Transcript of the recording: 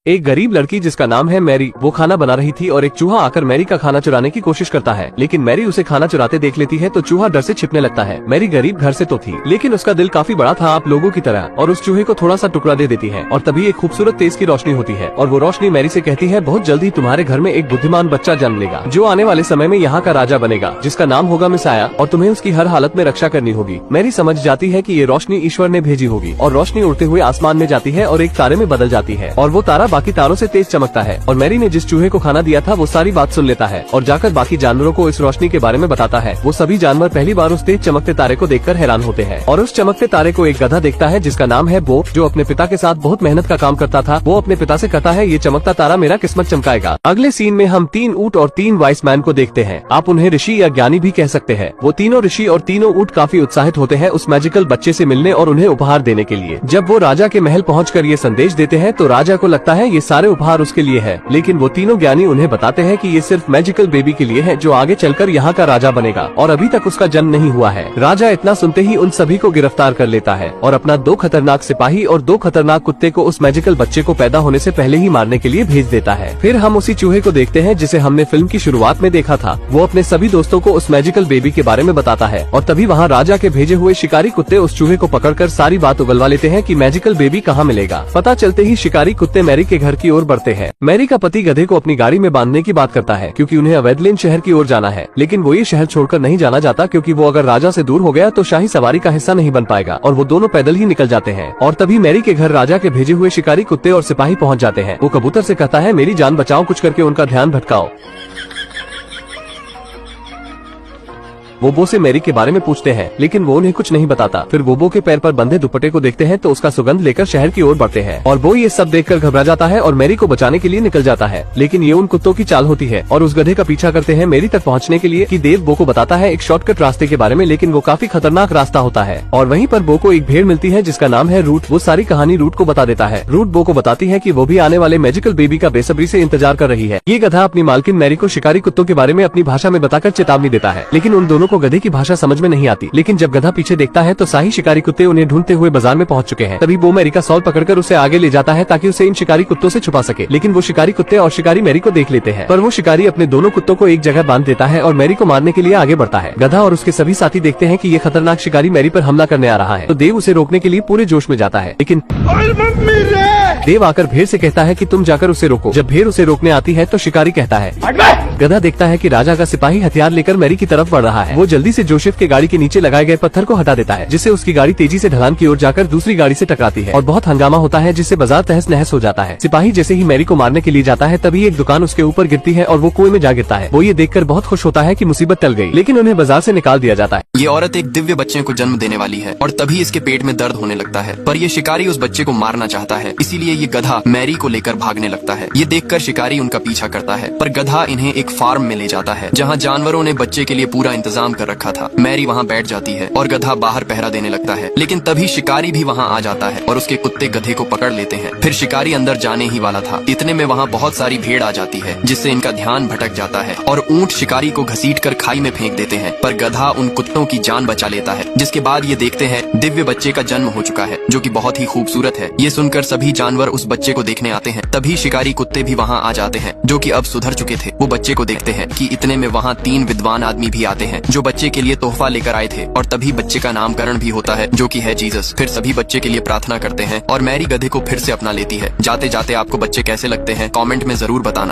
एक गरीब लड़की जिसका नाम है मैरी, वो खाना बना रही थी और एक चूहा आकर मैरी का खाना चुराने की कोशिश करता है, लेकिन मैरी उसे खाना चुराते देख लेती है तो चूहा डर से छिपने लगता है। मैरी गरीब घर से तो थी, लेकिन उसका दिल काफी बड़ा था आप लोगों की तरह, और उस चूहे को थोड़ा सा टुकड़ा दे देती है और तभी एक खूबसूरत तेज की रोशनी होती है और वो रोशनी मैरी से कहती है बहुत जल्दी तुम्हारे घर में एक बुद्धिमान बच्चा जन्म लेगा जो आने वाले समय में यहाँ का राजा बनेगा, जिसका नाम होगा मिसाया, और तुम्हें उसकी हर हालत में रक्षा करनी होगी। मैरी समझ जाती है कि ये रोशनी ईश्वर ने भेजी होगी और रोशनी उड़ते हुए आसमान में जाती है और एक तारे में बदल जाती है और वो तारा बाकी तारों से तेज चमकता है और मैरी ने जिस चूहे को खाना दिया था वो सारी बात सुन लेता है और जाकर बाकी जानवरों को इस रोशनी के बारे में बताता है। वो सभी जानवर पहली बार उस तेज चमकते तारे को देखकर हैरान होते हैं और उस चमकते तारे को एक गधा देखता है जिसका नाम है बो, जो अपने पिता के साथ बहुत मेहनत का काम करता था। वो अपने पिता से कहता है ये चमकता तारा मेरा किस्मत चमकाएगा। अगले सीन में हम 3 ऊंट और 3 वाइस मैन को देखते हैं। आप उन्हें ऋषि या ज्ञानी भी कह सकते हैं। वो तीनों ऋषि और तीनों ऊंट काफी उत्साहित होते हैं उस मैजिकल बच्चे से मिलने और उन्हें उपहार देने के लिए। जब वो राजा के महल पहुंचकर ये संदेश देते हैं तो राजा को लगता है ये सारे उपहार उसके लिए है, लेकिन वो तीनों ज्ञानी उन्हें बताते हैं कि ये सिर्फ मैजिकल बेबी के लिए है जो आगे चलकर यहाँ का राजा बनेगा और अभी तक उसका जन्म नहीं हुआ है। राजा इतना सुनते ही उन सभी को गिरफ्तार कर लेता है और अपना 2 खतरनाक सिपाही और 2 खतरनाक कुत्ते को उस मैजिकल बच्चे को पैदा होने से पहले ही मारने के लिए भेज देता है। फिर हम उसी चूहे को देखते हैं जिसे हमने फिल्म की शुरुआत में देखा था। वो अपने सभी दोस्तों को उस मैजिकल बेबी के बारे में बताता है और तभी वहाँ राजा के भेजे हुए शिकारी कुत्ते उस चूहे को पकड़कर सारी बात उगलवा लेते हैं कि मैजिकल बेबी कहाँ मिलेगा। पता चलते ही शिकारी कुत्ते मैरी के घर की ओर बढ़ते हैं। मैरी का पति गधे को अपनी गाड़ी में बांधने की बात करता है क्योंकि उन्हें अवैधलिन शहर की ओर जाना है, लेकिन वो ये शहर छोड़कर नहीं जाना चाहता क्योंकि वो अगर राजा से दूर हो गया तो शाही सवारी का हिस्सा नहीं बन पाएगा और वो दोनों पैदल ही निकल जाते हैं। और तभी मैरी के घर राजा के भेजे हुए शिकारी कुत्ते और सिपाही पहुंच जाते हैं। वो कबूतर से कहता है मेरी जान बचाओ, कुछ करके उनका ध्यान भटकाओ। वो बो से मैरी के बारे में पूछते हैं, लेकिन वो उन्हें कुछ नहीं बताता। फिर वो बो के पैर पर बंधे दुपट्टे को देखते हैं तो उसका सुगंध लेकर शहर की ओर बढ़ते हैं और वो ये सब देखकर घबरा जाता है और मैरी को बचाने के लिए निकल जाता है, लेकिन ये उन कुत्तों की चाल होती है और उस गधे का पीछा करते हैं मैरी तक पहुँचने के लिए कि देव बो को बताता है एक शॉर्टकट रास्ते के बारे में, लेकिन वो काफी खतरनाक रास्ता होता है। और वहीं पर बो को एक भेड़ मिलती है जिसका नाम है रूट। वो सारी कहानी रूट को बता देता है। रूट बो को बताती है कि वो भी आने वाले मैजिकल बेबी का बेसब्री से इंतजार कर रही है। ये गधा अपनी मालकिन मैरी को शिकारी कुत्तों के बारे में अपनी भाषा में बताकर चेतावनी देता है, लेकिन उन दोनों को गधे की भाषा समझ में नहीं आती। लेकिन जब गधा पीछे देखता है तो शाही शिकारी कुत्ते उन्हें ढूंढते हुए बाजार में पहुंच चुके हैं। तभी वो मैरी का सॉल पकड़कर उसे आगे ले जाता है ताकि उसे इन शिकारी कुत्तों से छुपा सके, लेकिन वो शिकारी कुत्ते और शिकारी मैरी को देख लेते हैं। पर वो शिकारी अपने दोनों कुत्तों को एक जगह बांध देता है और मैरी को मारने के लिए आगे बढ़ता है। गधा और उसके सभी साथी देखते हैं कि ये खतरनाक शिकारी मैरी पर हमला करने आ रहा है तो देव उसे रोकने के लिए पूरे जोश में जाता है, लेकिन देव आकर भेड़ से कहता है कि तुम जाकर उसे रोको। जब भेड़ उसे रोकने आती है तो शिकारी कहता है, गधा देखता है कि राजा का सिपाही हथियार लेकर मैरी की तरफ बढ़ रहा है। वो जल्दी से जोसेफ के गाड़ी के नीचे लगाए गए पत्थर को हटा देता है, जिससे उसकी गाड़ी तेजी से ढलान की ओर जाकर दूसरी गाड़ी से टकराती है और बहुत हंगामा होता है जिससे बाजार तहस नहस हो जाता है। सिपाही जैसे ही मैरी को मारने के लिए जाता है तभी एक दुकान उसके ऊपर गिरती है और वो कुएं में जा गिरता है। वो ये देखकर बहुत खुश होता है कि मुसीबत टल गई, लेकिन उन्हें बाजार से निकाल दिया जाता है। ये औरत एक दिव्य बच्चे को जन्म देने वाली है और तभी इसके पेट में दर्द होने लगता है, पर ये शिकारी उस बच्चे को मारना चाहता है, इसीलिए ये गधा मैरी को लेकर भागने लगता है। ये देखकर शिकारी उनका पीछा करता है, पर गधा इन्हें एक फार्म में ले जाता है जहाँ जानवरों ने बच्चे के लिए पूरा इंतजाम कर रखा था। मैरी वहाँ बैठ जाती है और गधा बाहर पहरा देने लगता है, लेकिन तभी शिकारी भी वहाँ आ जाता है और उसके कुत्ते गधे को पकड़ लेते हैं। फिर शिकारी अंदर जाने ही वाला था, इतने में वहाँ बहुत सारी भीड़ आ जाती है जिससे इनका ध्यान भटक जाता है और ऊंट शिकारी को घसीटकर खाई में फेंक देते हैं, पर गधा उन कुत्तों की जान बचा लेता है। जिसके बाद ये देखते हैं दिव्य बच्चे का जन्म हो चुका है जो कि बहुत ही खूबसूरत है। ये सुनकर सभी जानवर उस बच्चे को देखने आते हैं। तभी शिकारी कुत्ते भी वहाँ आ जाते हैं जो कि अब सुधर चुके थे। वो बच्चे को देखते हैं कि इतने में वहाँ 3 विद्वान आदमी भी आते हैं जो बच्चे के लिए तोहफा लेकर आए थे और तभी बच्चे का नामकरण भी होता है जो कि है जीसस। फिर सभी बच्चे के लिए प्रार्थना करते हैं और मैरी गधे को फिर से अपना लेती है। जाते जाते आपको बच्चे कैसे लगते हैं कमेंट में जरूर बताना।